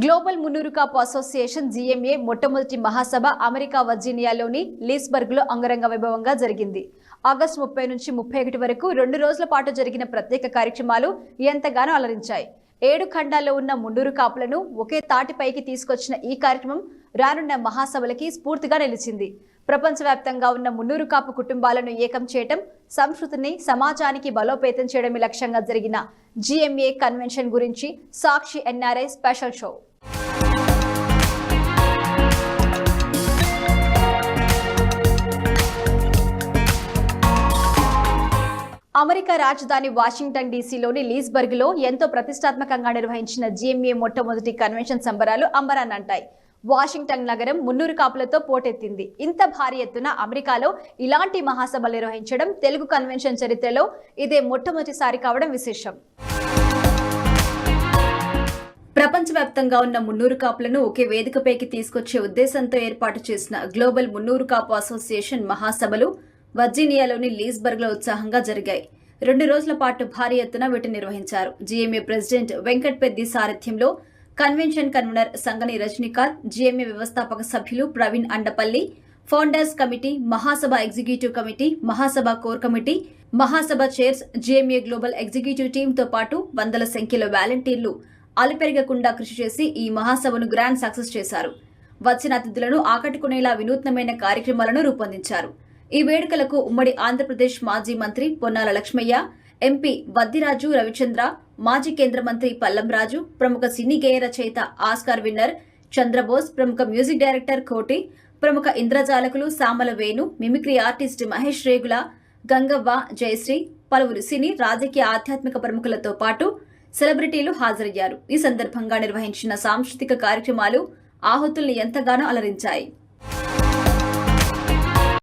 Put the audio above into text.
Global Munnuru Kapu association GMA మొట్టమొదటి మహాసభ America వర్జీనియాలోని లీస్బర్గ్లో అంగరంగ వైభవంగా జరిగింది. ఆగస్టు 30 నుంచి 31 వరకు 2 రోజుల పాటు జరిగిన ప్రత్యేక కార్యక్రమాలు ఎంతగానో అలరించాయి. 7 ఖండాల్లో ఉన్న మున్నూరు కాపులను ఒకే తాటిపైకి తీసుకొచ్చిన ఈ కార్యక్రమం రానున్న మహాసభలకి స్ఫూర్తిగా నిలిచింది. ప్రపంచవ్యాప్తంగా ఉన్న మున్నూరు కాపు కుటుంబాలను ఏకం చేయడం, సంస్కృతిని సమాజానికి బలోపేతం చేయడమే లక్ష్యంగా జరిగిన జీఎంఏ కన్వెన్షన్ గురించి సాక్షి ఎన్ఆర్ఐ స్పెషల్ షో. అమెరికా రాజధాని వాషింగ్టన్ డీసీలోని లీస్బర్గ్లో ఎంతో ప్రతిష్టాత్మకంగా నిర్వహించిన జీఎంఏ మొట్టమొదటి కన్వెన్షన్ సంబరాలు అంబరాన్నంటాయి. వాషింగ్టన్ నగరం మున్నూరు కాపులతో పోటెత్తింది. ఇంత భారీ ఎత్తున అమెరికాలో ఇలాంటి మహాసభలు నిర్వహించడం తెలుగు కన్వెన్షన్ చరిత్రలో ఇదే మొట్టమొదటిసారి కావడం విశేషం. ప్రపంచవ్యాప్తంగా ఉన్న మున్నూరు కాపులను ఒకే వేదికపైకి తీసుకొచ్చే ఉద్దేశంతో ఏర్పాటు చేసిన గ్లోబల్ మున్నూరు కాపు అసోసియేషన్ మహాసభలు వర్జీనియాలోని లీస్బర్గ్ లో ఉత్సాహంగా జరిగాయి. 2 రోజుల పాటు భారీ ఎత్తున వీటిని నిర్వహించారు. జీఎంఏ ప్రెసిడెంట్ వెంకట్ పెద్ది సారథ్యంలో కన్వెన్షన్ కన్వీనర్ సంగని రజనీకాంత్, జీఎంఏ వ్యవస్థాపక సభ్యులు ప్రవీణ్ అండపల్లి, ఫౌండర్స్ కమిటీ, మహాసభ ఎగ్జిక్యూటివ్ కమిటీ, మహాసభ కోర్ కమిటీ, మహాసభ చైర్స్, జీఎంఏ గ్లోబల్ ఎగ్జిక్యూటివ్ టీంతో పాటు వందల సంఖ్యలో వాలంటీర్లు అలుపెరగకుండా కృషి చేసి ఈ మహాసభను గ్రాండ్ సక్సెస్ చేశారు. వచ్చిన అతిథులను ఆకట్టుకునేలా వినూత్నమైన కార్యక్రమాలను రూపొందించారు. ఈ వేడుకలకు ఉమ్మడి ఆంధ్రప్రదేశ్ మాజీ మంత్రి పొన్నాల లక్ష్మయ్య, ఎంపీ వద్దిరాజు రవిచంద్ర, మాజీ కేంద్ర మంత్రి పల్లంరాజు, ప్రముఖ సినీ గేయ రచయిత ఆస్కార్ విన్నర్ చంద్రబోస్, ప్రముఖ మ్యూజిక్ డైరెక్టర్ కోటి, ప్రముఖ ఇంద్రజాలకులు సామల వేణు, మిమిక్రీ ఆర్టిస్ట్ మహేష్ రేగుల, గంగవ్వ, జయశ్రీ, పలువురు సినీ, రాజకీయ, ఆధ్యాత్మిక ప్రముఖులతో పాటు సెలబ్రిటీలు హాజరయ్యారు. ఈ సందర్భంగా నిర్వహించిన సాంస్కృతిక కార్యక్రమాలు ఆహుతుల్ని ఎంతగానో అలరించాయి.